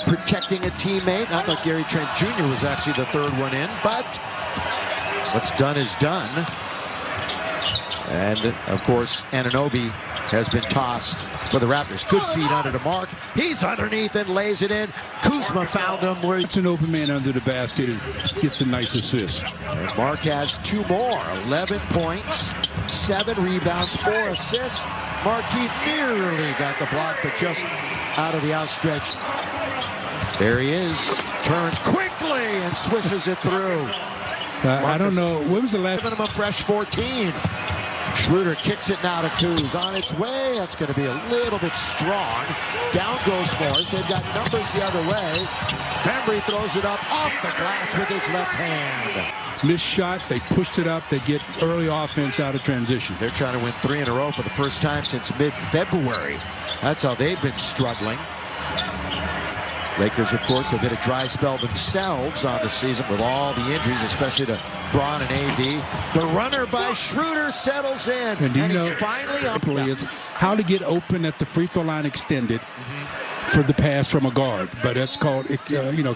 protecting a teammate. I thought Gary Trent Jr. was actually the third one in, but what's done is done. And, of course, Anunoby has been tossed for the Raptors. Good feet under the mark. He's underneath and lays it in. Kuzma found him where it's an open man under the basket and gets a nice assist. And Mark has 2 more. 11 points, 7 rebounds, 4 assists. Markieff nearly got the block, but just out of the outstretched. There he is. Turns quickly and swishes it through. I don't know. When was the last? Giving him a fresh 14. Schroeder kicks it now to Kuz. On its way. That's going to be a little bit strong. Down goes Morris. They've got numbers the other way. Bembry throws it up off the glass with his left hand. Missed shot. They pushed it up. They get early offense out of transition. They're trying to win 3 in a row for the first time since mid-February. That's how they've been struggling. Lakers, of course, have hit a dry spell themselves on the season with all the injuries, especially to Braun and AD. The runner by Schroeder settles in, and he's finally up. It's how to get open at the free throw line extended for the pass from a guard, but that's called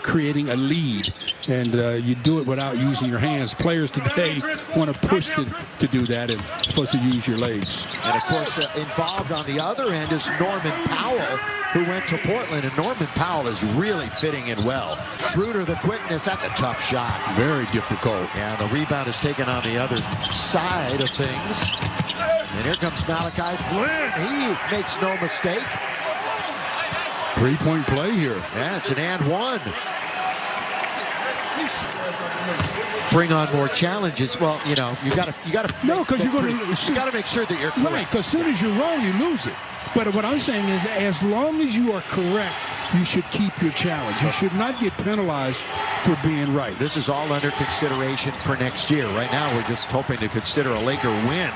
creating a lead, and you do it without using your hands. Players today want to push to do that, and you're supposed to use your legs. And of course, involved on the other end is Norman Powell, who went to Portland, and Norman Powell is really fitting in well. Schroeder, the quickness, that's a tough shot. Very difficult. Yeah, the rebound is taken on the other side of things. And here comes Malachi Flynn. He makes no mistake. 3-point play here. Yeah, it's an and one. Bring on more challenges. Well, you got to. No, because you got to make sure that you're correct. Right, because as soon as you're wrong, you lose it. But what I'm saying is, as long as you are correct, you should keep your challenge. You should not get penalized for being right. This is all under consideration for next year. Right now, we're just hoping to consider a Laker win.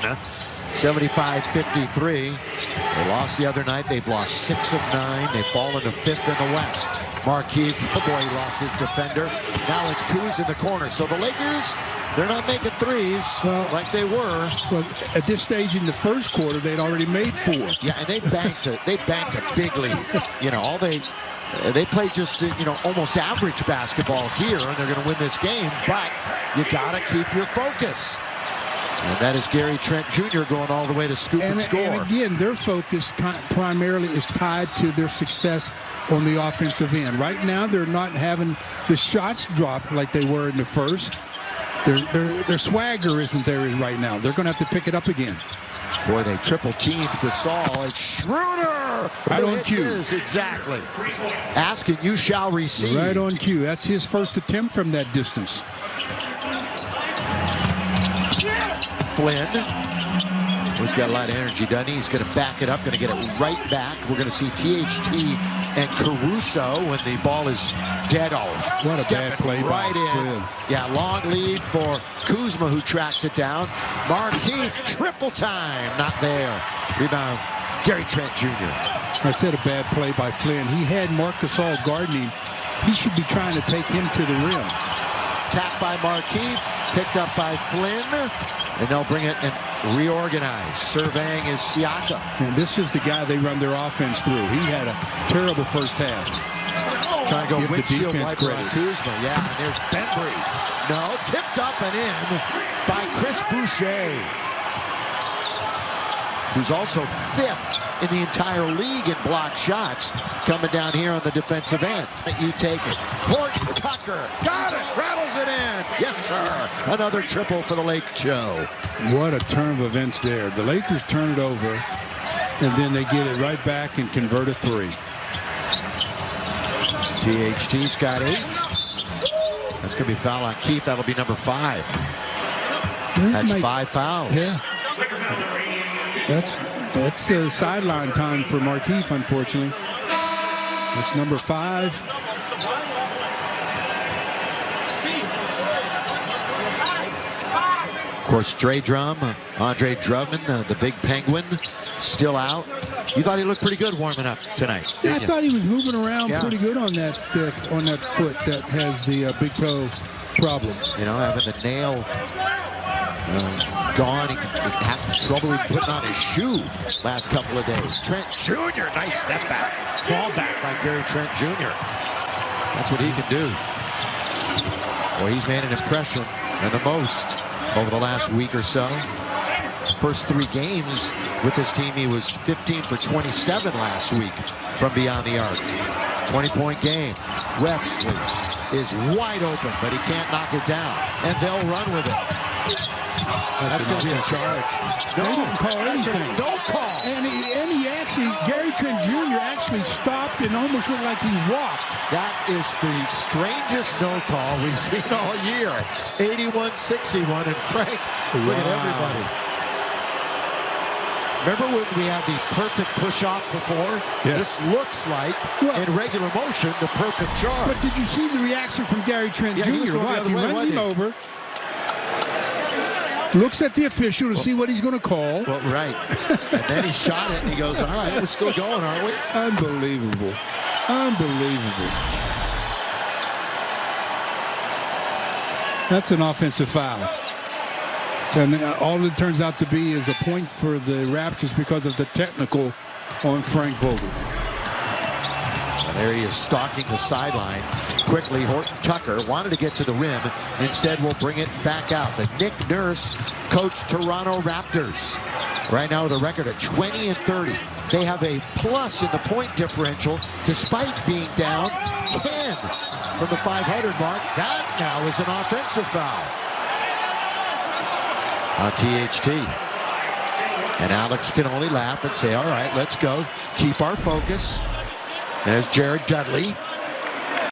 75-53. They lost the other night. They've lost 6 of 9. They've fallen to 5th in the West. Markieff, oh boy, he lost his defender. Now it's Kuz in the corner. So the Lakers, they're not making threes like they were. Well, at this stage in the first quarter, they'd already made 4. Yeah, and they banked a big lead. They play just almost average basketball here, and they're going to win this game. But you got to keep your focus. And that is Gary Trent Jr. going all the way to scoop and score. And again, their focus primarily is tied to their success on the offensive end. Right now, they're not having the shots drop like they were in the first. Their swagger isn't there right now. They're going to have to pick it up again. Boy, they triple teamed Gasol. It's Schroeder. Right on cue. Exactly. Ask and you shall receive. Right on cue. That's his first attempt from that distance. Flynn, who's got a lot of energy, doesn't he? He's going to back it up, going to get it right back. We're going to see THT and Caruso when the ball is dead. What a bad play right by in. Flynn. Yeah, long lead for Kuzma, who tracks it down. Markieff, triple time, not there. Rebound, Gary Trent Jr. I said a bad play by Flynn. He had Marc Gasol guarding him. He should be trying to take him to the rim. Tapped by Markieff, picked up by Flynn, and they'll bring it and reorganize. Surveying is Siakam. And this is the guy they run their offense through. He had a terrible first half. Trying to go windshield wiper on Kuzma. Yeah, and there's Bembry. No, tipped up and in by Chris Boucher, who's also 5th in the entire league in block shots, coming down here on the defensive end. You take it. Horton Tucker, got it, rattles it in. Yes, sir. Another triple for the Lake Joe. What a turn of events there. The Lakers turn it over, and then they get it right back and convert a 3. THT's got 8. That's going to be a foul on Keith. That'll be number 5. That's 5 fouls. Yeah. That's sideline time for Markieff, unfortunately. That's number 5. Of course, Andre Drummond, the big penguin, still out. You thought he looked pretty good warming up tonight. Yeah, I thought he was moving around pretty good on that foot that has the big toe problem. Having the nail gone. He had trouble putting on his shoe last couple of days. Trent Jr., nice step back. Fall back by Gary Trent Jr. That's what he can do. Well, he's made an impression, and the most, over the last week or so. First 3 games with this team, he was 15 for 27 last week from beyond the arc. 20-point game. Wesley is wide open, but he can't knock it down, and they'll run with it. That's going to be a charge. They didn't call anything. No call. And he actually, Gary Trent Jr. actually stopped and almost looked like he walked. That is the strangest no call we've seen all year. 81-61, and Frank, look at everybody. Remember when we had the perfect push-off before? Yeah. This looks like, in regular motion, the perfect charge. But did you see the reaction from Gary Trent Jr.? Watch, he runs him over, looks at the official to see what he's going to call. Well, right. And then he shot it, and he goes, all right, we're still going, aren't we? Unbelievable. Unbelievable. That's an offensive foul. And all it turns out to be is a point for the Raptors because of the technical on Frank Vogel. And there he is stalking the sideline. Quickly, Horton Tucker wanted to get to the rim. Instead, we'll bring it back out. The Nick Nurse coached Toronto Raptors. Right now with a record of 20-30. They have a plus in the point differential despite being down 10 from the 500 mark. That now is an offensive foul on THT. And Alex can only laugh and say, all right, let's go. Keep our focus. There's Jared Dudley.